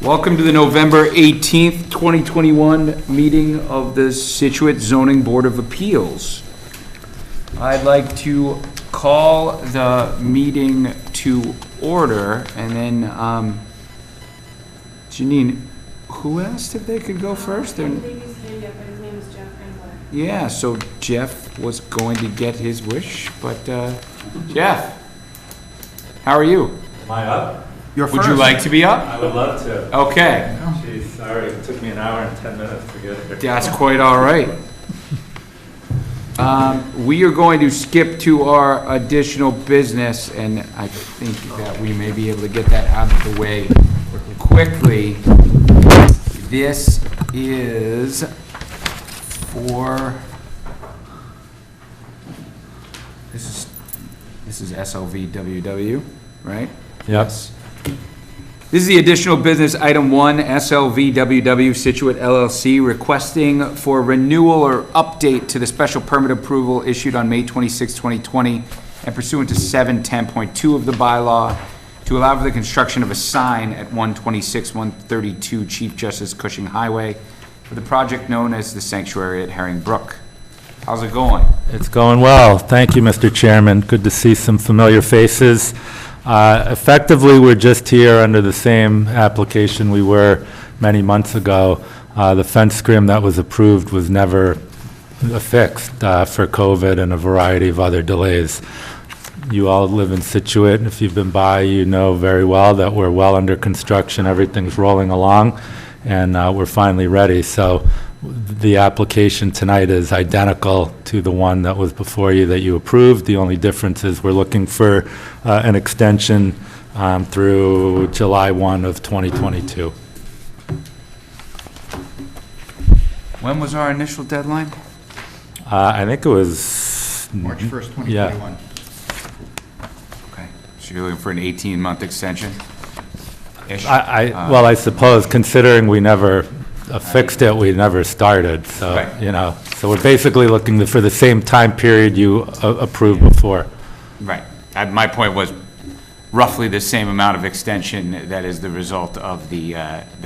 Welcome to the November 18th, 2021 meeting of the Scituate Zoning Board of Appeals. I'd like to call the meeting to order, and then, Janine, who asked if they could go first? I believe he's hand up, but his name is Jeff Engler. Yeah, so Jeff was going to get his wish, but, Jeff, how are you? Am I up? You're first. Would you like to be up? I would love to. Okay. Jeez, sorry, it took me an hour and 10 minutes to get here. That's quite all right. We are going to skip to our additional business, and I think that we may be able to get that out of the way quickly. This is for, this is SLVWW, right? Yes. This is the additional business, item 1, SLVWW Scituate LLC, requesting for renewal or update to the special permit approval issued on May 26, 2020, and pursuant to 710.2 of the bylaw, to allow for the construction of a sign at 126, 132 Chief Justice Cushing Highway for the project known as the Sanctuary at Herring Brook. How's it going? It's going well. Thank you, Mr. Chairman. Good to see some familiar faces. Effectively, we're just here under the same application we were many months ago. The fence scrim that was approved was never fixed for COVID and a variety of other delays. You all live in Scituate, and if you've been by, you know very well that we're well under construction. Everything's rolling along, and we're finally ready. So the application tonight is identical to the one that was before you that you approved. The only difference is we're looking for an extension through July 1 of 2022. When was our initial deadline? I think it was March 1st, 2021. Yeah. Okay, so you're looking for an 18-month extension? Well, I suppose considering we never fixed it, we never started, so, Right. you know. So we're basically looking for the same time period you approved before. Right. My point was roughly the same amount of extension that is the result of the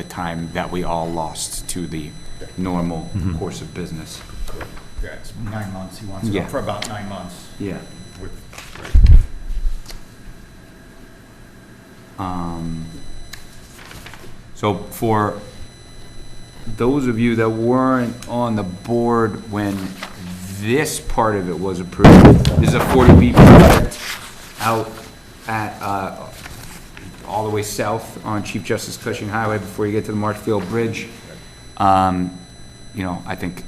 time that we all lost to the normal course of business. Yeah, it's 9 months. He wants it Yeah. up for about 9 months. Yeah. With- So for those of you that weren't on the board when this part of it was approved, this is a 40B project out at, all the way south on Chief Justice Cushing Highway before you get to the Marshfield Bridge. You know, I think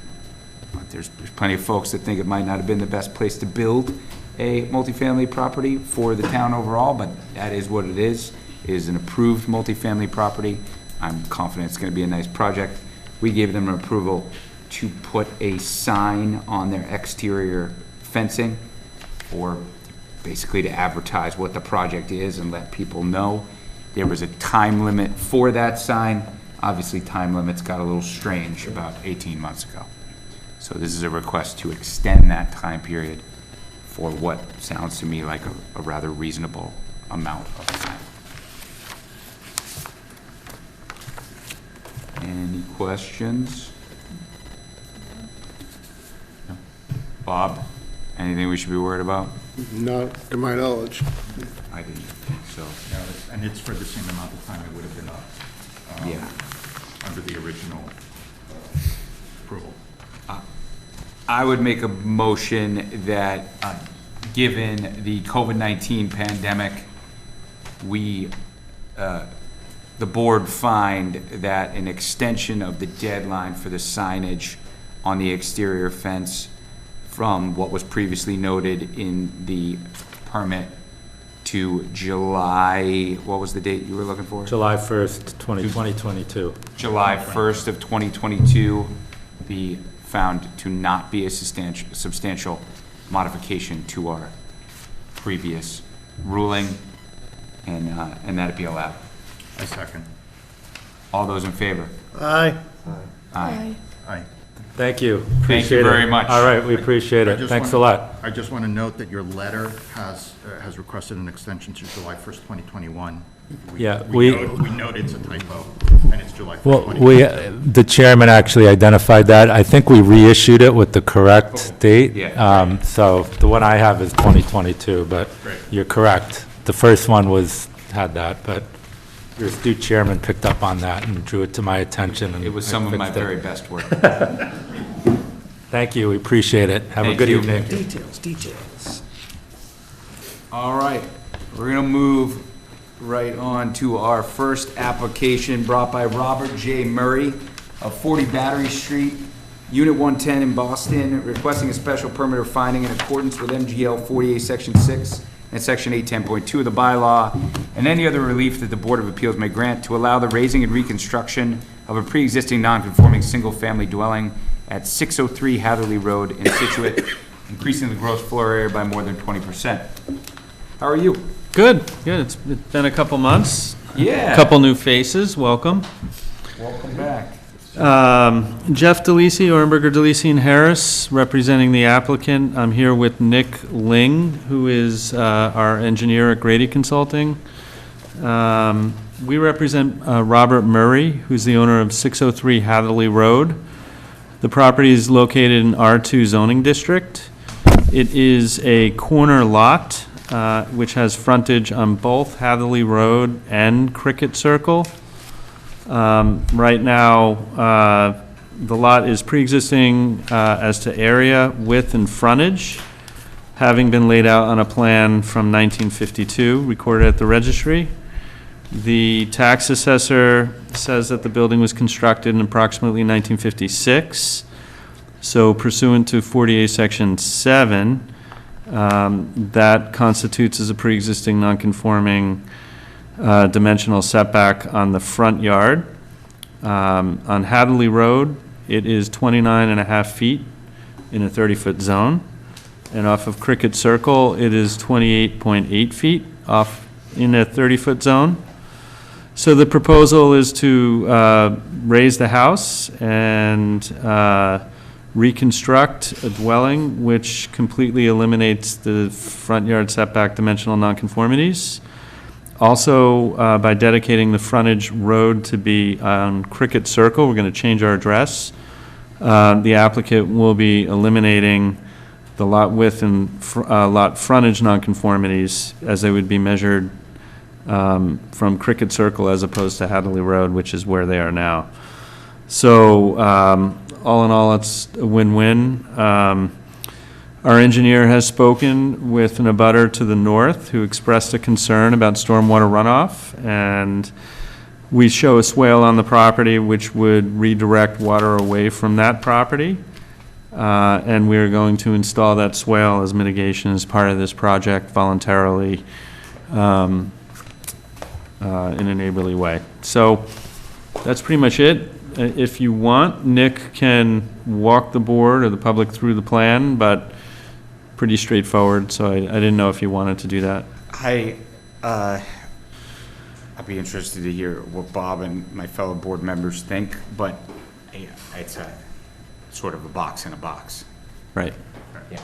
there's plenty of folks that think it might not have been the best place to build a multifamily property for the town overall, but that is what it is. It is an approved multifamily property. I'm confident it's going to be a nice project. We gave them an approval to put a sign on their exterior fencing, or basically to advertise what the project is and let people know. There was a time limit for that sign. Obviously, time limits got a little strange about 18 months ago. So this is a request to extend that time period for what sounds to me like a rather reasonable amount of time. Any questions? No. Bob, anything we should be worried about? Not to my knowledge. I didn't think so. Yeah, and it's for the same amount of time it would have been up. Yeah. Under the original approval. I would make a motion that, given the COVID-19 pandemic, the board find that an extension of the deadline for the signage on the exterior fence from what was previously noted in the permit to July, what was the date you were looking for? July 1st, 2022. July 1st of 2022 be found to not be a substantial modification to our previous ruling, and that it be allowed. I second. All those in favor? Aye. Aye. Aye. Thank you. Thank you Appreciate very it. much. All right, we appreciate I it. just Thanks a wanna- lot. I just want to note that your letter has requested an extension to July 1st, 2021. Yeah, We note it's a typo, and it's July 1st. well, the chairman actually identified that. I think we reissued it with the correct date. Yeah. So the one I have is 2022, but Great. you're correct. The first one had that, but your astute chairman picked up on that and drew it to my attention. And It was I some of my fixed it. very best work. Thank you, we appreciate it. Have a Thank good you. evening. Details. All right, we're gonna move right on to our first application brought by Robert J. Murray of 40 Battery Street, Unit 110 in Boston, requesting a special permit or finding in accordance with MGL 48, Section 6, and Section 810.2 of the bylaw, and any other relief that the Board of Appeals may grant to allow the raising and reconstruction of a pre-existing non-conforming single-family dwelling at 603 Hatherley Road in Scituate, increasing the gross floor area by more than 20%. How are you? Good, good. It's been a couple months. Yeah. Couple new faces. Welcome. Welcome back. Jeff DeLisi, Orenberger, DeLisi, and Harris, representing the applicant. I'm here with Nick Ling, who is our engineer at Grady Consulting. We represent Robert Murray, who's the owner of 603 Hatherley Road. The property is located in R2 zoning district. It is a corner lot, which has frontage on both Hatherley Road and Cricket Circle. Right now, the lot is pre-existing as to area, width, and frontage, having been laid out on a plan from 1952, recorded at the registry. The tax assessor says that the building was constructed in approximately 1956. So pursuant to 48 Section 7, that constitutes as a pre-existing non-conforming dimensional setback on the front yard. On Hatherley Road, it is 29.5 feet in a 30-foot zone. And off of Cricket Circle, it is 28.8 feet off in a 30-foot zone. So the proposal is to raise the house and reconstruct a dwelling which completely eliminates the front yard setback dimensional nonconformities. Also, by dedicating the frontage road to be on Cricket Circle, we're going to change our address. The applicant will be eliminating the lot width and lot frontage nonconformities as they would be measured from Cricket Circle as opposed to Hatherley Road, which is where they are now. So all in all, it's a win-win. Our engineer has spoken with an abutter to the north who expressed a concern about stormwater runoff, and we show a swale on the property which would redirect water away from that property. And we're going to install that swale as mitigation as part of this project voluntarily in a neighborly way. So that's pretty much it. If you want, Nick can walk the board or the public through the plan, but pretty straightforward, so I didn't know if you wanted to do that. I'd be interested to hear what Bob and my fellow board members think, but it's a sort of a box in a box. Right. Yeah.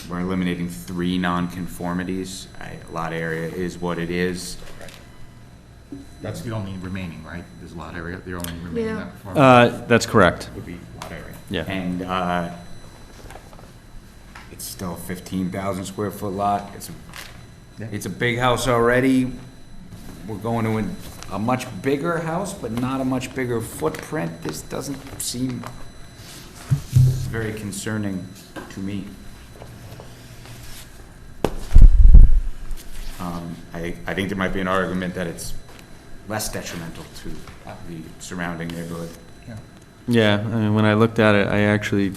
We're eliminating 3 nonconformities. Lot area is what it is. That's the only remaining, right? There's a lot area, the only remaining Yeah. non-conforming That's correct. Would be lot area. Yeah. And it's still a 15,000 square foot lot. It's a big house already. We're going to a much bigger house, but not a much bigger footprint. This doesn't seem very concerning to me. I think there might be an argument that it's less detrimental to the surrounding neighborhood. Yeah, I mean, when I looked at it, I actually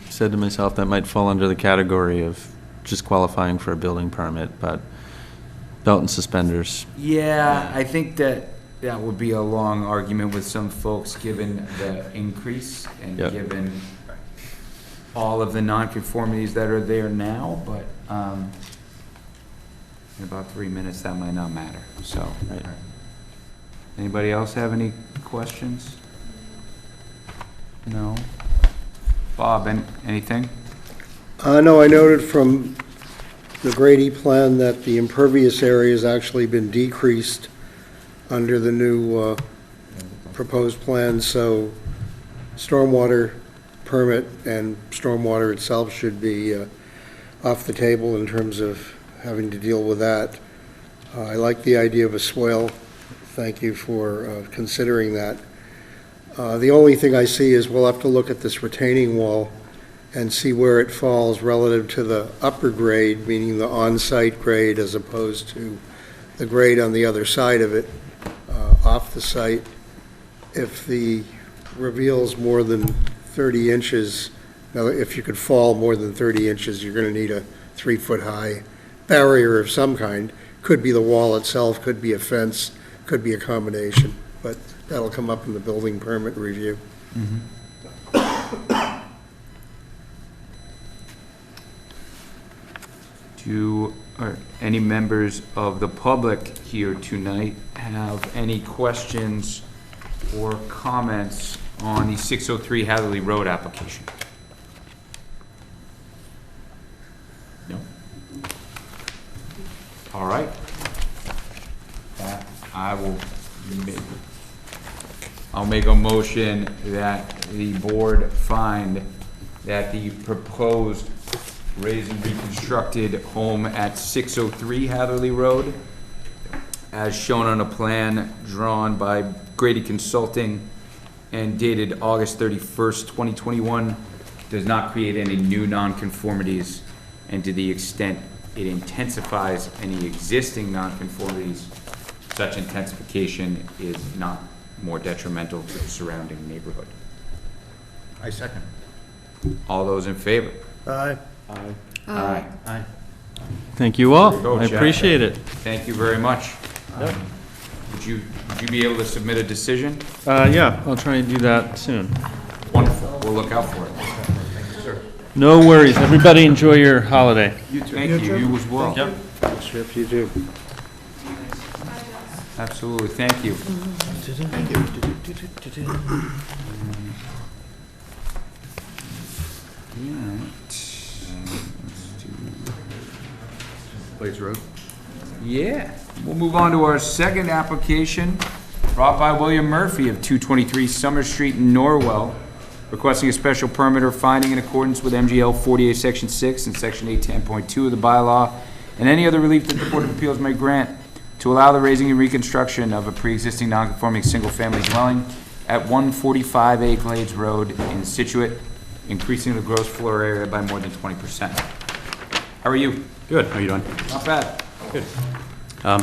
said to myself that might fall under the category of just qualifying for a building permit, but belt and suspenders. Yeah, I think that would be a long argument with some folks, given the increase and Yep. given all of the nonconformities that are there now, but in about 3 minutes, that might not matter, so. Right. Anybody else have any questions? No? Bob, anything? No, I noted from the Grady plan that the impervious area has actually been decreased under the new proposed plan, so stormwater permit and stormwater itself should be off the table in terms of having to deal with that. I like the idea of a swale. Thank you for considering that. The only thing I see is we'll have to look at this retaining wall and see where it falls relative to the upper grade, meaning the on-site grade, as opposed to the grade on the other side of it, off the site. If the reveals more than 30 inches, now if you could fall more than 30 inches, you're going to need a 3-foot-high barrier of some kind. Could be the wall itself, could be a fence, could be a combination, but that'll come up in the building permit review. Or any members of the public here tonight have any questions or comments on the 603 Hatherley Road application? No? All right. I'll make a motion that the board find that the proposed raised and reconstructed home at 603 Hatherley Road, as shown on a plan drawn by Grady Consulting and dated August 31st, 2021, does not create any new nonconformities, and to the extent it intensifies any existing nonconformities, such intensification is not more detrimental to the surrounding neighborhood. I second. All those in favor? Aye. Aye. Aye. Thank you all. Go, I Jeff. appreciate it. Thank you very much. Would you be able to submit a decision? Yeah, I'll try and do that soon. Wonderful. We'll look out for it. No worries. Everybody enjoy your holiday. Thank you. You as well. Yep. Chip, you do. Absolutely. Thank you. Blaze Road. Yeah. We'll move on to our second application, brought by William Murphy of 223 Summer Street in Norwell, requesting a special permit or finding in accordance with MGL 48, Section 6 and Section 810.2 of the bylaw, and any other relief that the Board of Appeals may grant to allow the raising and reconstruction of a pre-existing non-conforming single-family dwelling at 145A Glades Road in Scituate, increasing the gross floor area by more than 20%. How are you? Good, how are you doing? Not bad. Good.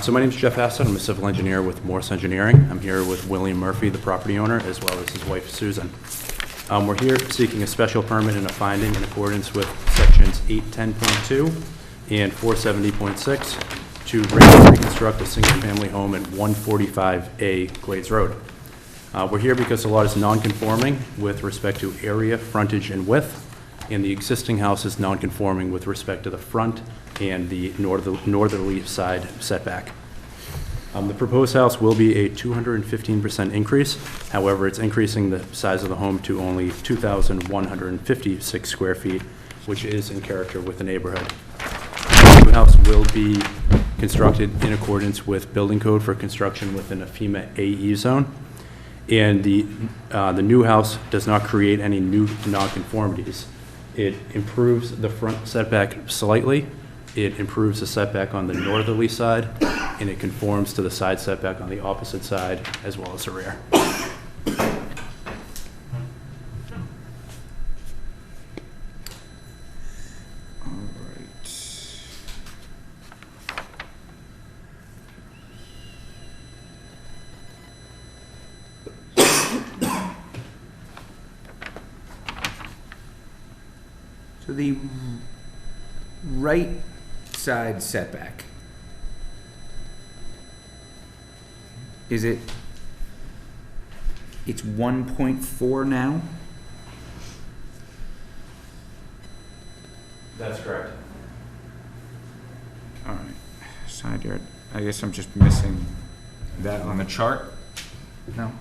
So my name is Jeff Aston, I'm a civil engineer with Morse Engineering. I'm here with William Murphy, the property owner, as well as his wife Susan. We're here seeking a special permit and a finding in accordance with sections 810.2 and 470.6 to raise and reconstruct a single-family home at 145A Glades Road. We're here because the lot is non-conforming with respect to area, frontage, and width, and the existing house is non-conforming with respect to the front and the northerly side setback. The proposed house will be a 215% increase. However, it's increasing the size of the home to only 2,156 square feet, which is in character with the neighborhood. The new house will be constructed in accordance with building code for construction within a FEMA AE zone. And the new house does not create any new nonconformities. It improves the front setback slightly. It improves the setback on the northerly side, and it conforms to the side setback on the opposite side as well as the rear. So the right side setback, is it, it's 1.4 now? That's correct. All right, side yard, I guess I'm just missing that on the chart? No?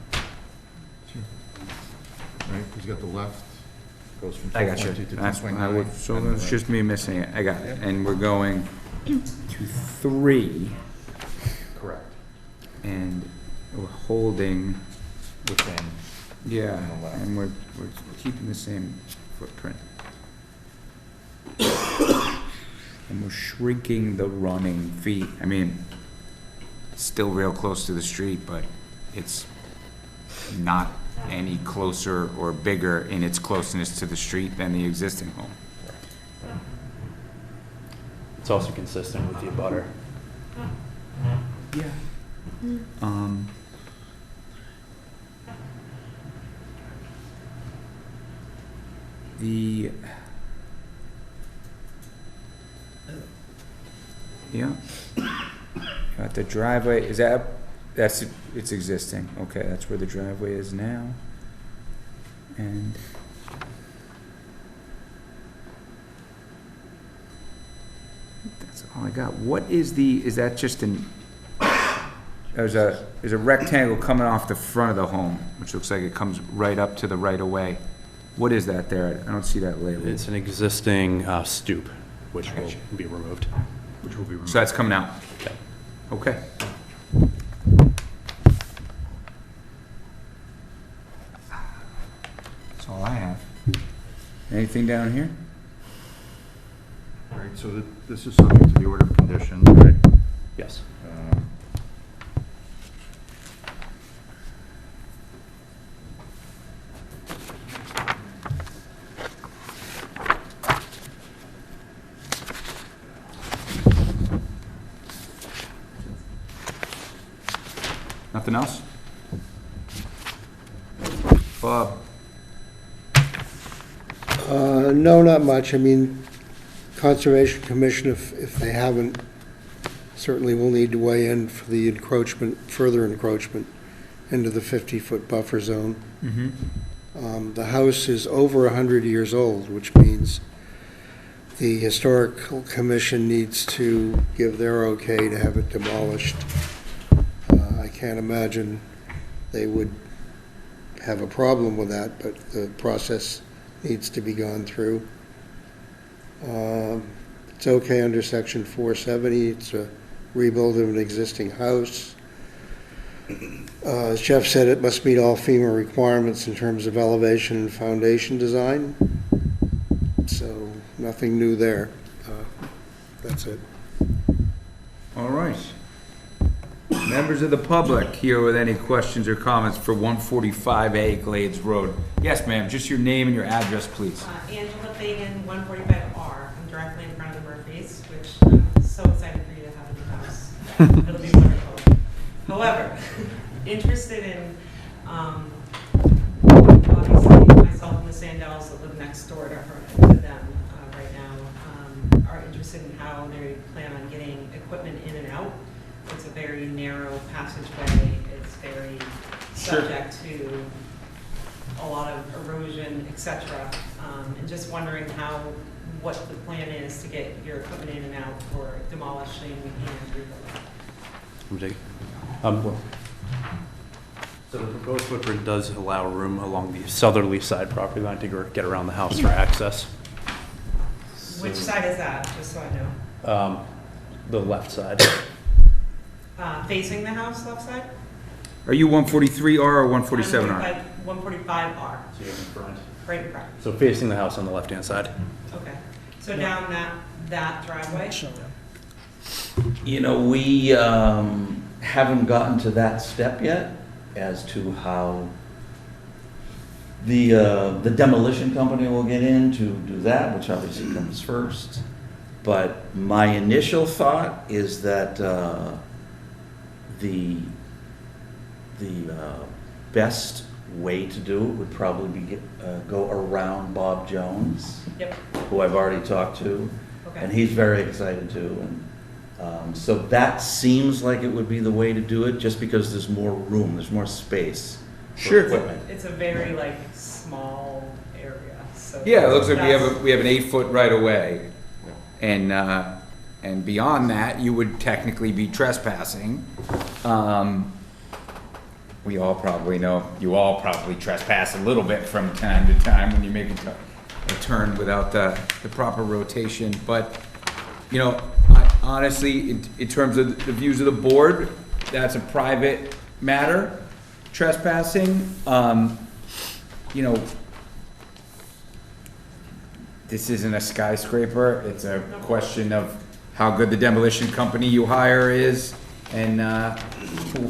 Right, he's got the left, goes from I got you. 12.2 to That's, 10.9. so and the it's right. just me missing it. I got it. And we're going to 3, Correct. and we're holding, Within. yeah, On the left. and we're keeping the same footprint. And we're shrinking the running feet. I mean, it's still real close to the street, but it's not any closer or bigger in its closeness to the street than the existing home. It's also consistent with the abutter. Yeah. The, yeah. Got the driveway, is that, it's existing, okay, that's where the driveway is now. And that's all I got. What is is that just there's a rectangle coming off the front of the home, which looks like it comes right up to the right of way. What is that there? I don't see that labeled. It's an existing stoop, which will be removed. Which will be removed. So that's coming out? Okay. Okay. That's all I have. Anything down here? All right, so this is subject to the order of conditions, right? Yes. Nothing else? Bob? No, not much. I mean, Conservation Commission, if they haven't, certainly will need to weigh in for the encroachment, further encroachment into the 50-foot buffer zone. Mm-hmm. The house is over 100 years old, which means the Historical Commission needs to give their okay to have it demolished. I can't imagine they would have a problem with that, but the process needs to be gone through. It's okay under section 470, it's a rebuild of an existing house. As Jeff said, it must meet all FEMA requirements in terms of elevation and foundation design. So nothing new there. That's it. All right. Members of the public here with any questions or comments for 145A Glades Road. Yes, ma'am, just your name and your address, please. Angela Fagan, 145R. I'm directly in front of the Murphys, which I'm so excited for you to have in the house. It'll be wonderful. However, interested in, obviously, myself and the Sandells that live next door to them right now are interested in how they plan on getting equipment in and out. It's a very narrow passageway. It's very subject to a lot of erosion, et cetera. And just wondering what the plan is to get your equipment in and out for demolishing and rebuilding. So the proposed footprint does allow room along the southerly side property line to get around the house for access. Which side is that, just so I know? The left side. Facing the house, left side? Are you 143R or 147R? 145R, So you're in front. right in front. So facing the house on the left-hand side. Okay. So down that driveway? You know, we haven't gotten to that step yet as to how the demolition company will get in to do that, which obviously comes first. But my initial thought is that the best way to do it would probably be go around Bob Jones, Yep. who I've already talked to, and Okay. he's very excited too. And so that seems like it would be the way to do it, just because there's more room, there's more space for Sure. equipment. It's a very small area, so. Yeah, it looks like that's- we have an 8-foot right of way. And beyond that, you would technically be trespassing. We all probably know, you all probably trespass a little bit from time to time when you make a turn without the proper rotation. But, you know, honestly, in terms of the views of the board, that's a private matter, trespassing. You know, this isn't a skyscraper, it's a question of how good the demolition company you hire is, and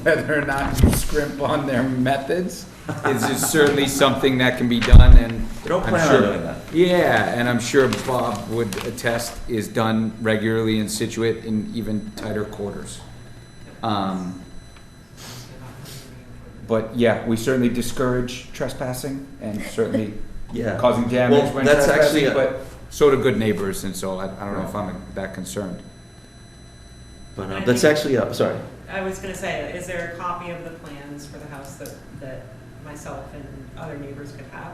whether or not you scrimp on their methods. It's just certainly something that can be done, and We don't I'm plan sure- on doing that. Yeah, and I'm sure Bob would attest is done regularly in Scituate in even tighter quarters. But yeah, we certainly discourage trespassing and certainly Yeah. causing damage Well, when that's trespassing, actually but so do good neighbors, and so I don't know if I'm that concerned. But that's actually, sorry. I was gonna say, is there a copy of the plans for the house that myself and other neighbors could have?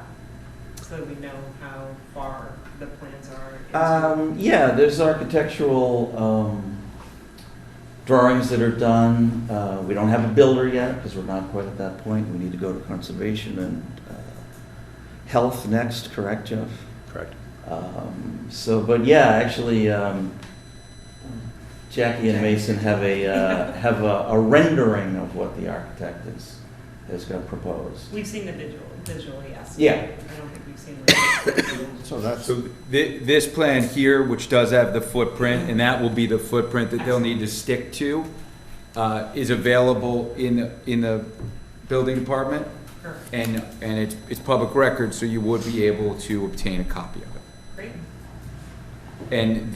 So that we know how far the plans are? Yeah, there's architectural drawings that are done. We don't have a builder yet, because we're not quite at that point. We need to go to conservation and health next, correct, Jeff? Correct. But yeah, actually, Jackie and Mason have a rendering of what the architect is going to propose. We've seen the visually, yes. Yeah. I don't think we've seen the. So this plan here, which does have the footprint, and that will be the footprint that they'll need to stick to, is available in the building department. Perfect. And it's public record, so you would be able to obtain a copy of it. Great. And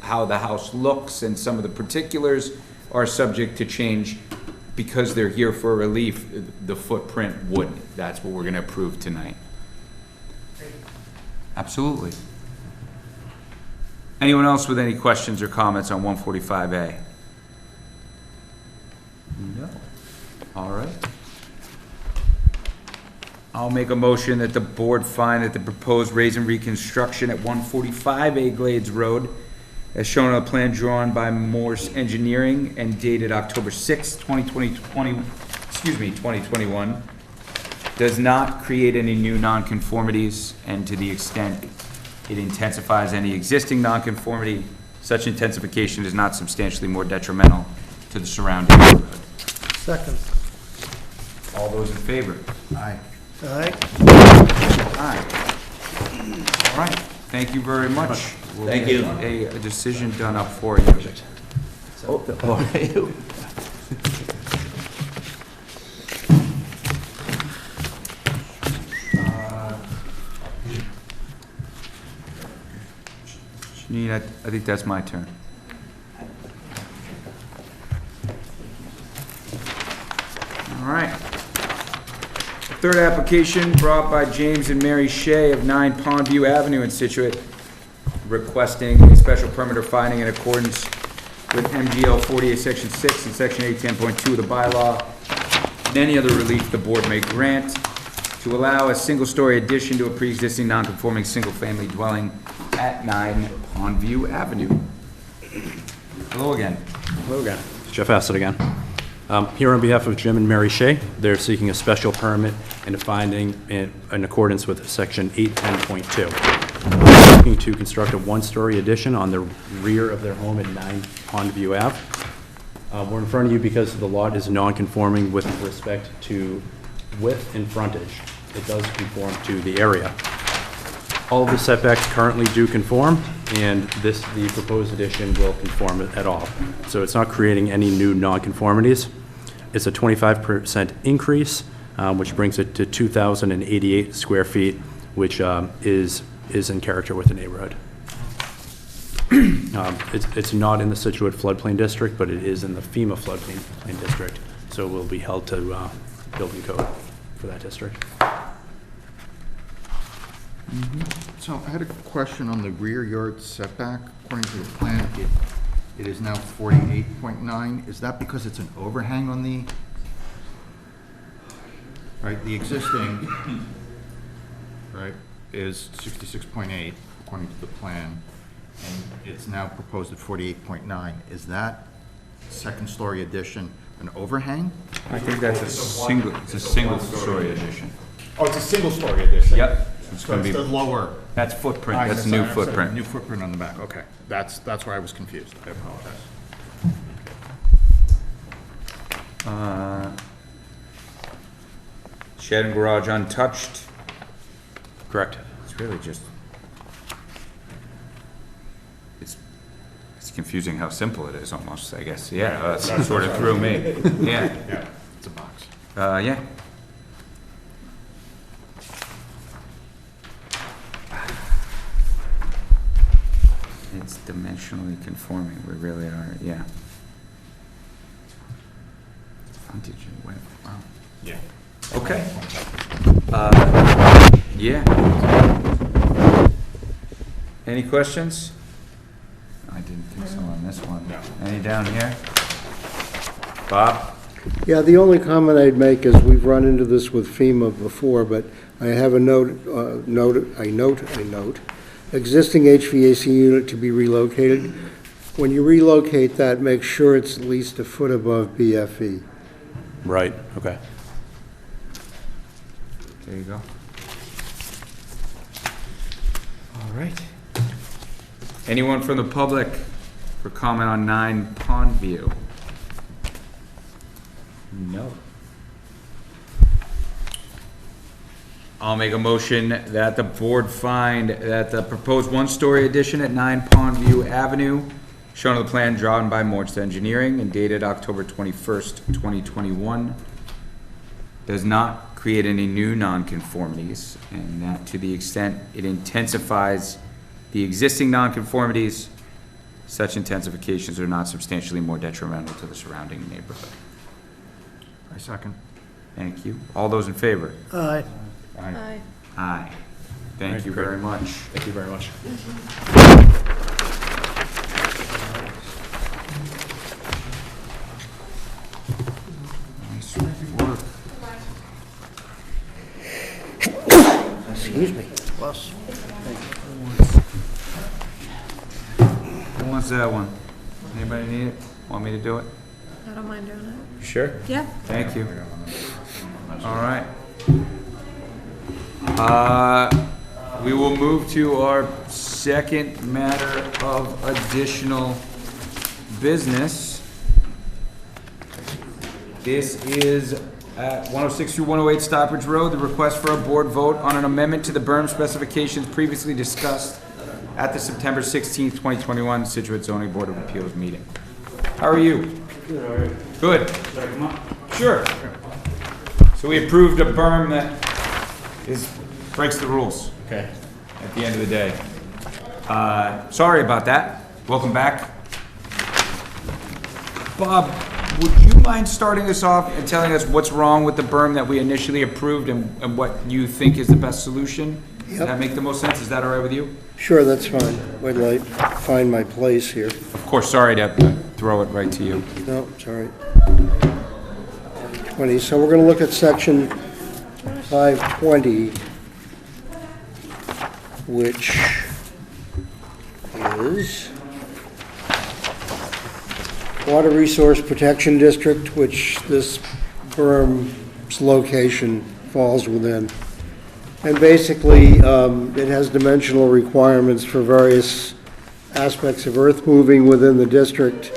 how the house looks and some of the particulars are subject to change because they're here for relief. The footprint wouldn't. That's what we're gonna approve tonight. Great. Absolutely. Anyone else with any questions or comments on 145A? No. All right. I'll make a motion that the board find that the proposed raise and reconstruction at 145A Glades Road, as shown on the plan drawn by Morse Engineering and dated October 6, 2021, does not create any new nonconformities, and to the extent it intensifies any existing nonconformity, such intensification is not substantially more detrimental to the surrounding neighborhood. Second. All those in favor? Aye. All right. Aye. All right, thank you very much. We'll Thank get you. a decision done up for you. Oh, all right. Janine, I think that's my turn. All right. Third application brought by James and Mary Shea of 9 Pondview Avenue in Scituate, requesting a special permit or finding in accordance with MGL 48, Section 6 and Section 810.2 of the bylaw, and any other relief the board may grant, to allow a single-story addition to a pre-existing non-conforming single-family dwelling at 9 Pondview Avenue. Hello again. Hello again. Jeff Assett again. Here on behalf of Jim and Mary Shea, they're seeking a special permit and a finding in accordance with Section 810.2. Looking to construct a one-story addition on the rear of their home at 9 Pondview Ave. We're in front of you because the lot is non-conforming with respect to width and frontage. It does conform to the area. All of the setbacks currently do conform, and the proposed addition will conform at all. So it's not creating any new non-conformities. It's a 25% increase, which brings it to 2,088 square feet, which is in character with the neighborhood. It's not in the Scituate floodplain district, but it is in the FEMA floodplain district, so it will be held to building code for that district. So I had a question on the rear yard setback. According to the plan, it is now 48.9. Is that because it's an overhang on the, right, the existing, right, is 66.8 according to the plan, and it's now proposed at 48.9. Is that second-story addition an overhang? I think that's a single-story addition. Oh, it's a single-story addition? Yep. It's So gonna it's be, the lower That's footprint, I that's missed- new I'm sorry, footprint. New footprint on the back, okay. That's where I was confused. I apologize. Shed and garage untouched. Correct. It's really just, it's confusing how simple it is almost, I guess. Yeah, that's sort of threw me. Yeah, Yeah, it's a box. yeah. It's dimensionally conforming, we really are, yeah. Frontage and width, wow. Yeah. Okay. Yeah. Any questions? I didn't think so on this one. Any down here? Bob? Yeah, the only comment I'd make is we've run into this with FEMA before, but I have a note. Existing HVAC unit to be relocated. When you relocate that, make sure it's at least a foot above BFE. Right, okay. There you go. All right. Anyone from the public for comment on 9 Pondview? No. I'll make a motion that the board find that the proposed one-story addition at 9 Pondview Avenue, shown on the plan drawn by Morse Engineering and dated October 21st, 2021, does not create any new nonconformities, and that to the extent it intensifies the existing nonconformities, such intensifications are not substantially more detrimental to the surrounding neighborhood. I second. Thank you. All those in favor? Aye. Aye. Aye. Thank you very much. Thank you very much. Nice work. Excuse me. Who wants that one? Anybody need it? Want me to do it? I don't mind doing it. You sure? Yeah. Thank you. All right. We will move to our second matter of additional business. This is at 106 through 108 Stockbridge Road, the request for a board vote on an amendment to the berm specifications previously discussed at the September 16th, 2021 Scituate Zoning Board of Appeals meeting. How are you? Good, how are you? Good. Should I come up? Sure. So we approved a berm that breaks the rules. Okay. At the end of the day. Sorry about that. Welcome back. Bob, would you mind starting us off and telling us what's wrong with the berm that we initially approved and what you think is the best solution? Does that make the most sense? Is that all right with you? Sure, that's fine. Wait till I find my place here. Of course, sorry to throw it right to you. No, it's all right. 20, so we're going to look at section 520, which is Water Resource Protection District, which this berm's location falls within. And basically, it has dimensional requirements for various aspects of earth moving within the district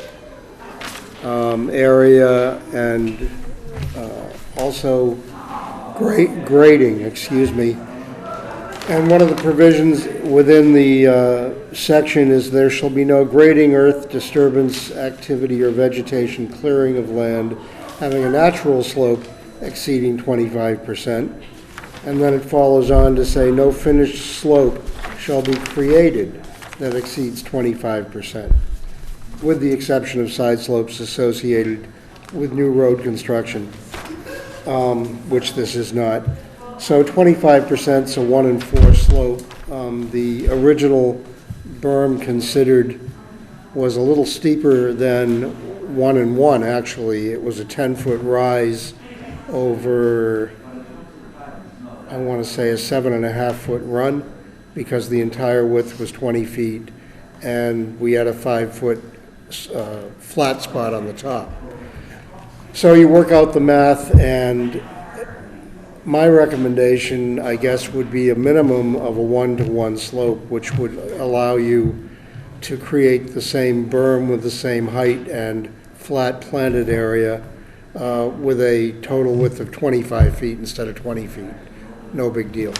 area, and also grading, excuse me. And one of the provisions within the section is there shall be no grading, earth disturbance activity, or vegetation clearing of land having a natural slope exceeding 25%. And then it follows on to say no finished slope shall be created that exceeds 25%, with the exception of side slopes associated with new road construction, which this is not. So 25% is a 1 in 4 slope. The original berm considered was a little steeper than 1 in 1, actually. It was a 10-foot rise over, I want to say, a 7.5-foot run, because the entire width was 20 feet, and we had a 5-foot flat spot on the top. So you work out the math, and my recommendation, I guess, would be a minimum of a 1-to-1 slope, which would allow you to create the same berm with the same height and flat planted area with a total width of 25 feet instead of 20 feet. No big deal.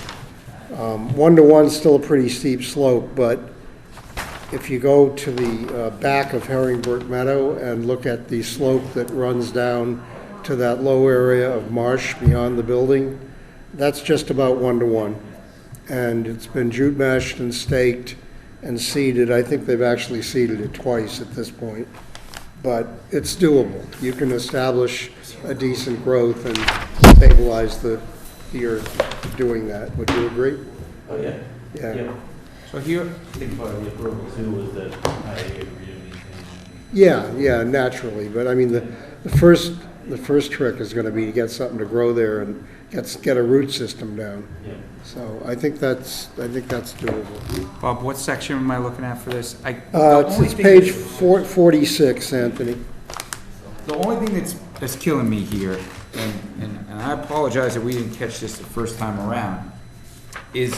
1-to-1 is still a pretty steep slope, but if you go to the back of Herringbrook Meadow and look at the slope that runs down to that low area of marsh beyond the building, that's just about 1-to-1. And it's been jute meshed and staked and seeded. I think they've actually seeded it twice at this point. But it's doable. You can establish a decent growth and stabilize the earth doing that. Would you agree? Oh, yeah? Yeah. So here, I think part of the approval too was that I agree to maintain. Yeah, naturally. But I mean, the first trick is going to be to get something to grow there and get a root system down. Yeah. So I think that's doable. Bob, what section am I looking at for this? The only It's thing- page 46, Anthony. The only thing that's killing me here, and I apologize that we didn't catch this the first time around, is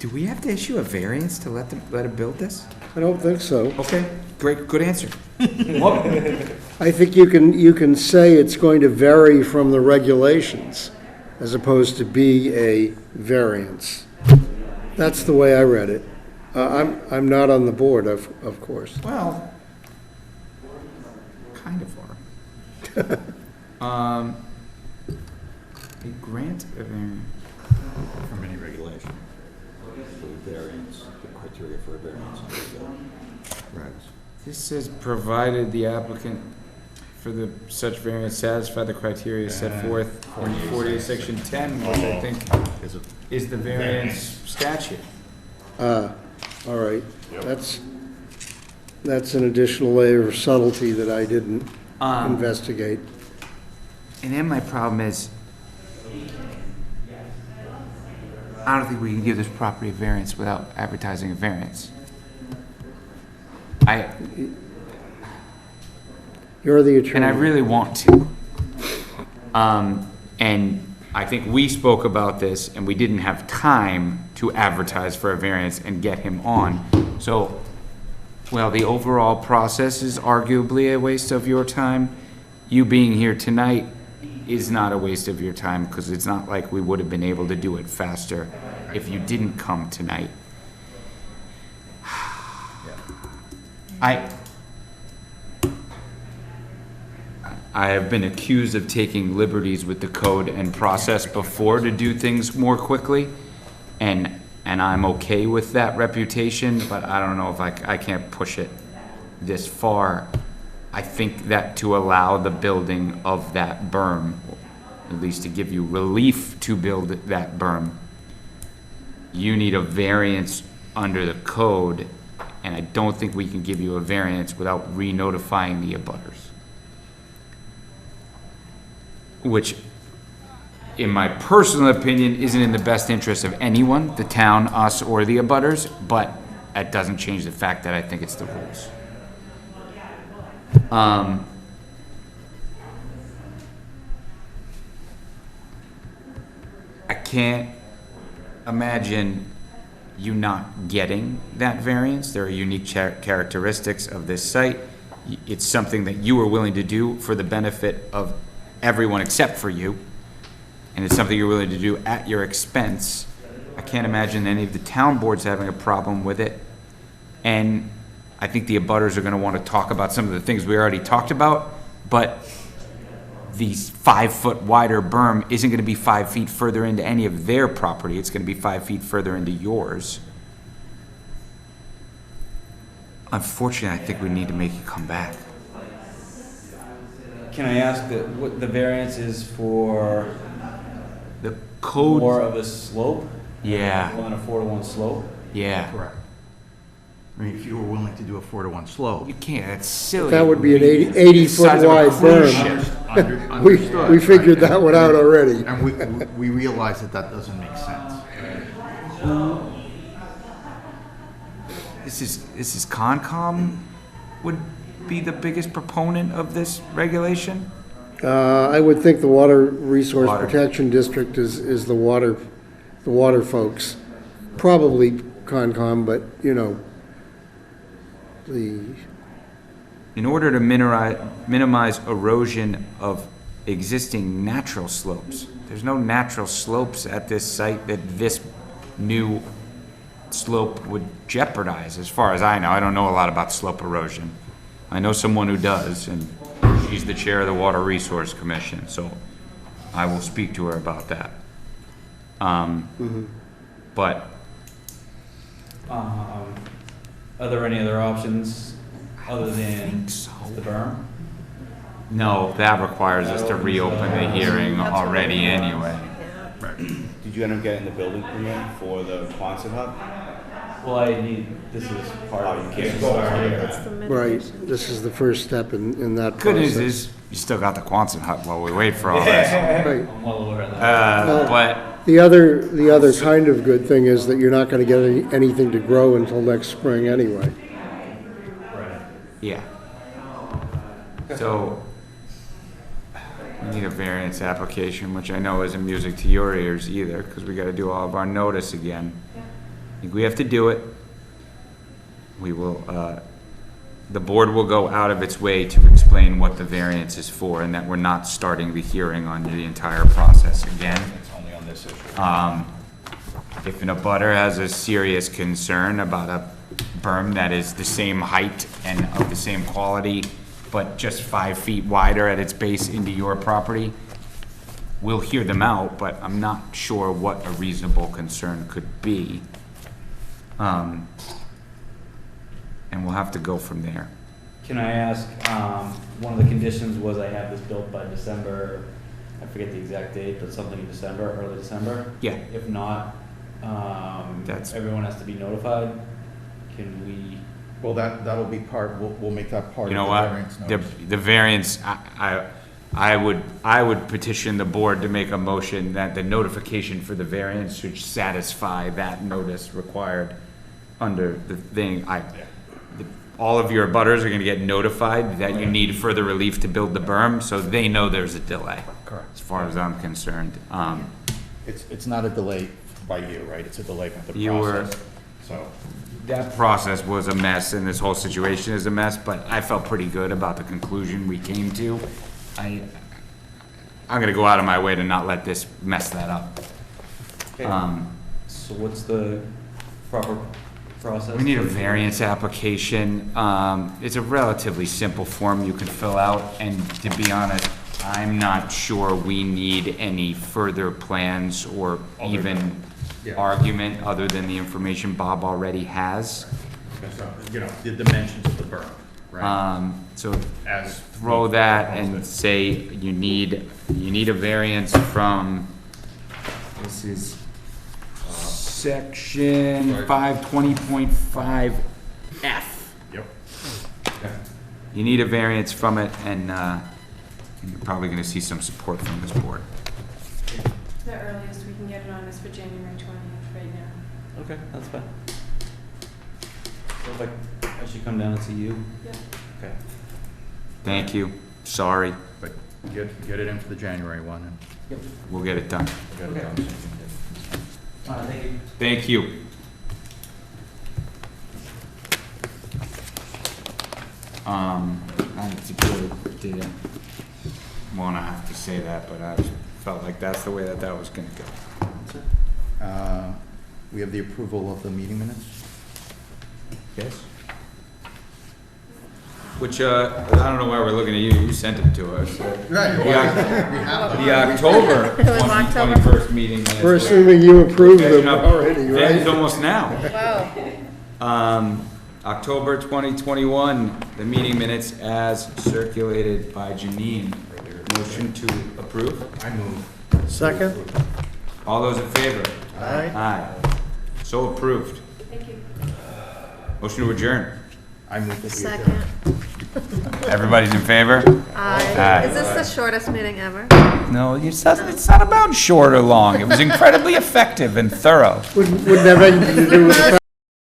do we have to issue a variance to let it build this? I don't think so. Okay, great, good answer. Love it. I think you can say it's going to vary from the regulations as opposed to be a variance. That's the way I read it. I'm not on the board, of course. Well, kind of are. A grant of variance. From any regulation. The variance, the criteria for a variance under the regs. This says, provided the applicant for the such variance satisfy the criteria set forth in 40 section 10, which I think Is it is the variance statute. All right. That's an additional layer of subtlety that I didn't investigate. And then my problem is, I don't think we can give this property a variance without advertising a variance. You're the attorney. And I really want to. And I think we spoke about this and we didn't have time to advertise for a variance and get him on. So, well, the overall process is arguably a waste of your time. You being here tonight is not a waste of your time because it's not like we would have been able to do it faster if you didn't come tonight. I have been accused of taking liberties with the code and process before to do things more quickly, and I'm okay with that reputation, but I don't know if I can't push it this far. I think that to allow the building of that berm, at least to give you relief to build that berm, you need a variance under the code, and I don't think we can give you a variance without re-notifying the abutters. Which, in my personal opinion, isn't in the best interest of anyone, the town, us, or the abutters, but that doesn't change the fact that I think it's the rules. I can't imagine you not getting that variance. There are unique characteristics of this site. It's something that you are willing to do for the benefit of everyone except for you, and it's something you're willing to do at your expense. I can't imagine any of the town boards having a problem with it, and I think the abutters are going to want to talk about some of the things we already talked about, but the 5-foot wider berm isn't going to be 5 feet further into any of their property. It's going to be 5 feet further into yours. Unfortunately, I think we need to make you come back. Can I ask that what the variance is for The code. more of a slope? Yeah, More than a 4-to-1 slope? yeah. Correct. I mean, if you were willing to do a 4-to-1 slope. You can't, that's silly. That would be an The 80-foot size of a wide cruise berm. ship. Understood. We figured that one out already. And we realize that doesn't make sense. This is Concom would be the biggest proponent of this regulation? I would think the Water Resource Water. Protection District is the water folks. Probably Concom, but, you know, In order to minimize erosion of existing natural slopes. There's no natural slopes at this site that this new slope would jeopardize, as far as I know. I don't know a lot about slope erosion. I know someone who does, and she's the chair of the Water Resource Commission, so I will speak to her about that. But Are there any other options other than the berm? no, that requires us to reopen the hearing already anyway. Did you end up getting the building permit for the Quonset hut? Well, this is part of it. can't go on here. That's the right, mitigation. this is the first step in that Good news process. is, you still got the Quonset hut while we wait for all this. Right. I'm well aware of that. But The other kind of good thing is that you're not gonna get anything to grow until next spring anyway. yeah. So, we need a variance application, which I know isn't music to your ears either, because we gotta do all of our notice again. I think we have to do it. We will, the board will go out of its way to explain what the variance is for, and that we're not starting the hearing on the entire process again. It's only on this issue. If an abutter has a serious concern about a berm that is the same height and of the same quality, but just 5 feet wider at its base into your property, we'll hear them out, but I'm not sure what a reasonable concern could be. And we'll have to go from there. Can I ask, one of the conditions was I have this built by December, I forget the exact date, but something in December, early December? Yeah. If not, That's- everyone has to be notified. Can we? Well, that'll be part, we'll make that part You of know the what? variance The, notice. the variance, I would petition the board to make a motion that the notification for the variance should satisfy that notice required under the thing. All of your abutters are gonna get notified that you need further relief to build the berm, so they know there's a delay. Correct. As far as I'm concerned. It's not a delay by you, right? It's a delay by the You were- process. So, That process was a mess, and this whole situation is a mess, but I felt pretty good about the conclusion we came to. I'm gonna go out of my way to not let this mess that up. So what's the proper process? We need a variance application. It's a relatively simple form you can fill out, and to be honest, I'm not sure we need any further plans or even argument other than the information Bob already has. so, the dimensions of the berm, right? So As throw that and say you need a variance from, this is section 520.5 F. Yep. You need a variance from it, and you're probably gonna see some support from this board. The earliest we can get it on is for January 20th right now. Okay, that's fine. So if I should come down and see you? Yep. Okay. Thank you, sorry, But get it in for the January one, and we'll get it done. we'll get it done. Thank you. Thank you. I didn't wanna have to say that, but I felt like that's the way that was gonna go. We have the approval of the meeting minutes? Yes? Which, I don't know why we're looking at you, you sent it to us. Right. The October It was October. 21st meeting minutes. We're assuming you approved them Catching up. already, It's right? almost now. Wow. October 2021, the meeting minutes as circulated by Janine. Motion to approve? I move. Second? All those in favor? Aye. Aye. So approved. Thank you. Motion to adjourn. I move that we adjourn. Second. Everybody's in favor? Aye. Aye. Is this the shortest meeting ever? No, it's not about short or long. It was incredibly effective and thorough. Wouldn't have anything to do with the